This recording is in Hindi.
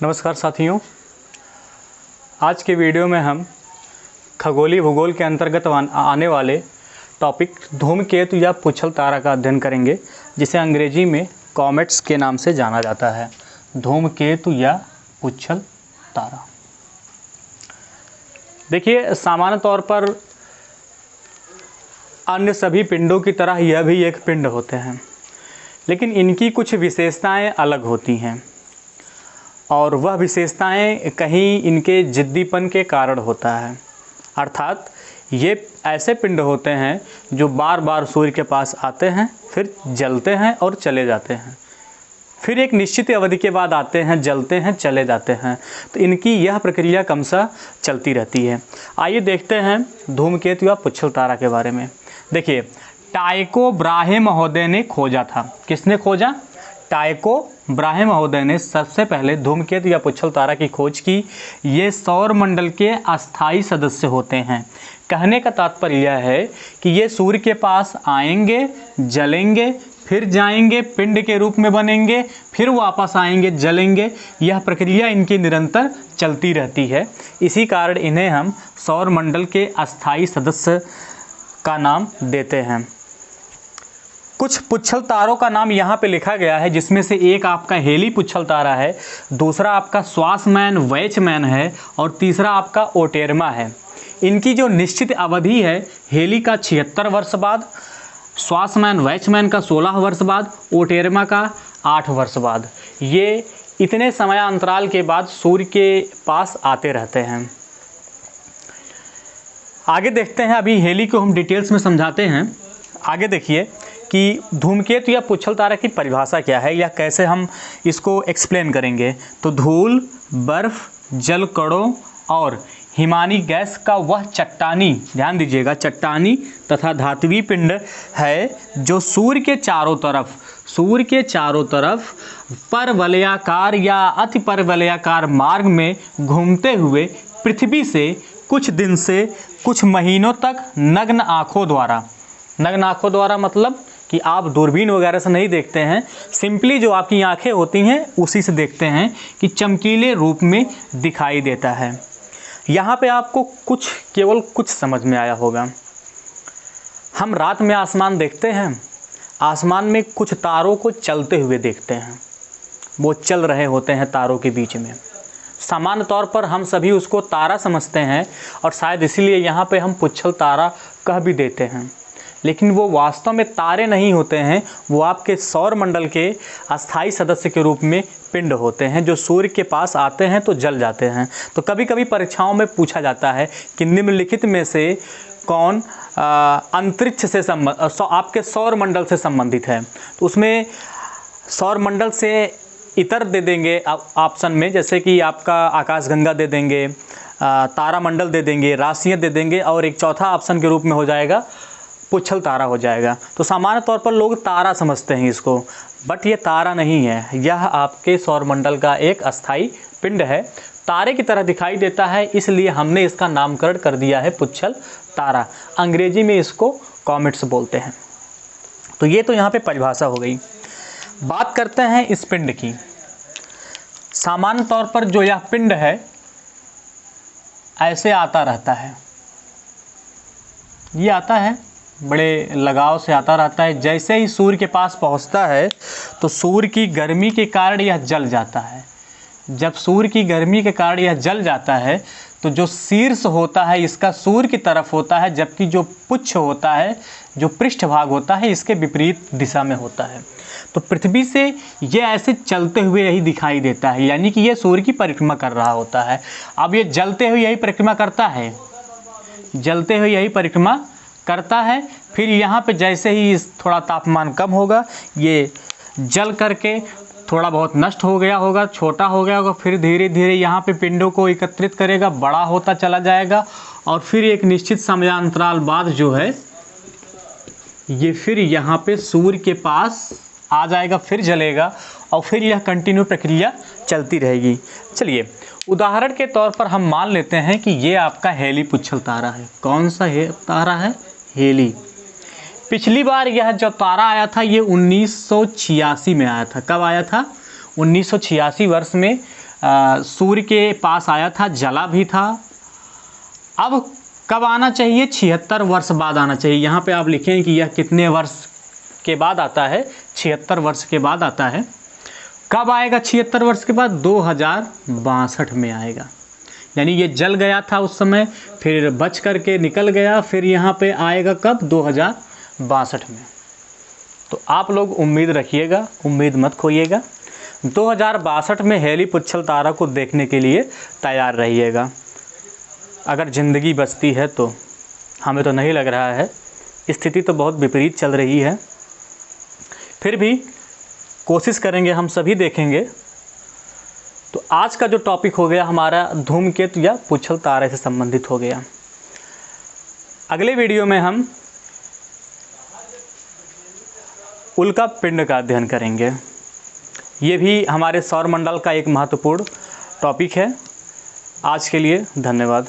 नमस्कार साथियों, आज के वीडियो में हम खगोलीय भूगोल के अंतर्गत आने वाले टॉपिक धूमकेतु या पुच्छल तारा का अध्ययन करेंगे, जिसे अंग्रेजी में कॉमेट्स के नाम से जाना जाता है। धूमकेतु या पुच्छल तारा। देखिए, सामान्य तौर पर अन्य सभी पिंडों की तरह यह भी एक पिंड होते हैं, लेकिन इनकी कुछ विशेषताएं अलग होती हैं और वह विशेषताएं कहीं इनके जिद्दीपन के कारण होता है। अर्थात ये ऐसे पिंड होते हैं जो बार बार सूर्य के पास आते हैं, फिर जलते हैं और चले जाते हैं, फिर एक निश्चित अवधि के बाद आते हैं, जलते हैं, चले जाते हैं। तो इनकी यह प्रक्रिया क्रमशः चलती रहती है। आइए देखते हैं धूमकेतु या पुच्छल तारा के बारे में। देखिए, टाइको ब्राहे महोदय ने खोजा था। किसने खोजा? टाइको ब्राहे महोदय ने सबसे पहले धूमकेतु या पुच्छल तारा की खोज की। ये सौर मंडल के अस्थायी सदस्य होते हैं। कहने का तात्पर्य यह है कि ये सूर्य के पास आएंगे, जलेंगे, फिर जाएंगे, पिंड के रूप में बनेंगे, फिर वापस आएंगे, जलेंगे। यह प्रक्रिया इनकी निरंतर चलती रहती है। इसी कारण इन्हें हम सौर मंडल के अस्थायी सदस्य का नाम देते हैं। कुछ पुच्छल तारों का नाम यहाँ पे लिखा गया है, जिसमें से एक आपका हेली पुच्छल तारा है, दूसरा आपका स्वासमैन वैचमैन है और तीसरा आपका ओटेरमा है। इनकी जो निश्चित अवधि है, हेली का 76 वर्ष बाद, स्वासमैन वैचमैन का 16 वर्ष बाद, ओटेरमा का 8 वर्ष बाद। ये इतने समयांतराल के बाद सूर्य के पास आते रहते हैं। आगे देखते हैं, अभी हेली को हम डिटेल्स में समझाते हैं। आगे देखिए कि धूमकेतु या पुच्छल तारा की परिभाषा क्या है या कैसे हम इसको एक्सप्लेन करेंगे। तो धूल, बर्फ, जल कणों और हिमानी गैस का वह चट्टानी, ध्यान दीजिएगा, चट्टानी तथा धात्विक पिंड है जो सूर्य के चारों तरफ परवलयाकार या अति परवलयाकार मार्ग में घूमते हुए पृथ्वी से कुछ दिन से कुछ महीनों तक नग्न आँखों द्वारा मतलब कि आप दूरबीन वगैरह से नहीं देखते हैं, सिंपली जो आपकी आंखें होती हैं उसी से देखते हैं कि चमकीले रूप में दिखाई देता है। यहाँ पे आपको केवल कुछ समझ में आया होगा। हम रात में आसमान देखते हैं, आसमान में कुछ तारों को चलते हुए देखते हैं, वो चल रहे होते हैं तारों के बीच में। सामान्य तौर पर हम सभी उसको तारा समझते हैं और शायद इसीलिए यहाँ पे हम पुच्छल तारा कह भी देते हैं, लेकिन वो वास्तव में तारे नहीं होते हैं। वो आपके सौर मंडल के अस्थायी सदस्य के रूप में पिंड होते हैं जो सूर्य के पास आते हैं तो जल जाते हैं। तो कभी कभी परीक्षाओं में पूछा जाता है कि निम्नलिखित में से कौन अंतरिक्ष से आपके सौर मंडल से संबंधित है। तो उसमें सौर मंडल से इतर दे देंगे ऑप्शन में, जैसे कि आपका आकाशगंगा दे देंगे, तारामंडल दे देंगे, राशियाँ दे देंगे, और एक चौथा ऑप्शन के रूप में हो जाएगा पुच्छल तारा हो जाएगा। तो सामान्य तौर पर लोग तारा समझते हैं इसको, बट ये तारा नहीं है। यह आपके सौरमंडल का एक अस्थाई पिंड है, तारे की तरह दिखाई देता है, इसलिए हमने इसका नामकरण कर दिया है पुच्छल तारा। अंग्रेजी में इसको कॉमेट्स बोलते हैं। तो ये तो यहाँ पे परिभाषा हो गई। बात करते हैं इस पिंड की। सामान्य तौर पर जो यह पिंड है ऐसे आता रहता है, ये आता है, बड़े लगाव से आता रहता है। जैसे ही सूर्य के पास पहुंचता है तो सूर्य की गर्मी के कारण यह जल जाता है। जब सूर्य की गर्मी के कारण यह जल जाता है तो जो शीर्ष होता है इसका सूर्य की तरफ होता है, जबकि जो पुच्छ होता है, जो पृष्ठभाग होता है, इसके विपरीत दिशा में होता है। तो पृथ्वी से ये ऐसे चलते हुए यही दिखाई देता है, यानी कि ये सूर्य की परिक्रमा कर रहा होता है। अब ये जलते हुए यही परिक्रमा करता है, फिर यहाँ पे जैसे ही थोड़ा तापमान कम होगा, ये जल करके थोड़ा बहुत नष्ट हो गया होगा, छोटा हो गया होगा, फिर धीरे धीरे यहाँ पे पिंडों को एकत्रित करेगा, बड़ा होता चला जाएगा, और फिर एक निश्चित समयांतराल बाद जो है ये फिर यहाँ पे सूर्य के पास आ जाएगा, फिर जलेगा, और फिर यह कंटिन्यू प्रक्रिया चलती रहेगी। चलिए, उदाहरण के तौर पर हम मान लेते हैं कि ये आपका हेली पुच्छल तारा है। कौन सा तारा है? हेली। पिछली बार यह जो तारा आया था ये 1986 में आया था। कब आया था? 1986 वर्ष में सूर्य के पास आया था, जला भी था। अब कब आना चाहिए? 76 वर्ष बाद आना चाहिए। यहाँ पे आप लिखें कि यह कितने वर्ष के बाद आता है? 76 वर्ष के बाद आता है। कब आएगा 76 वर्ष के बाद? 2062 में आएगा। यानी ये जल गया था उस समय, फिर बच करके निकल गया, फिर यहाँ पे आएगा कब? 2062 में। तो आप लोग उम्मीद रखिएगा, उम्मीद मत खोइएगा। 2062 में हेली पुच्छल तारा को देखने के लिए तैयार रहिएगा। अगर ज़िंदगी बचती है तो, हमें तो नहीं लग रहा है, स्थिति तो बहुत विपरीत चल रही है, फिर भी कोशिश करेंगे, हम सभी देखेंगे। तो आज का जो टॉपिक हो गया हमारा धूमकेतु या पुच्छल तारे से संबंधित हो गया। अगले वीडियो में हम उल्का पिंड का अध्ययन करेंगे। ये भी हमारे सौरमंडल का एक महत्वपूर्ण टॉपिक है। आज के लिए धन्यवाद।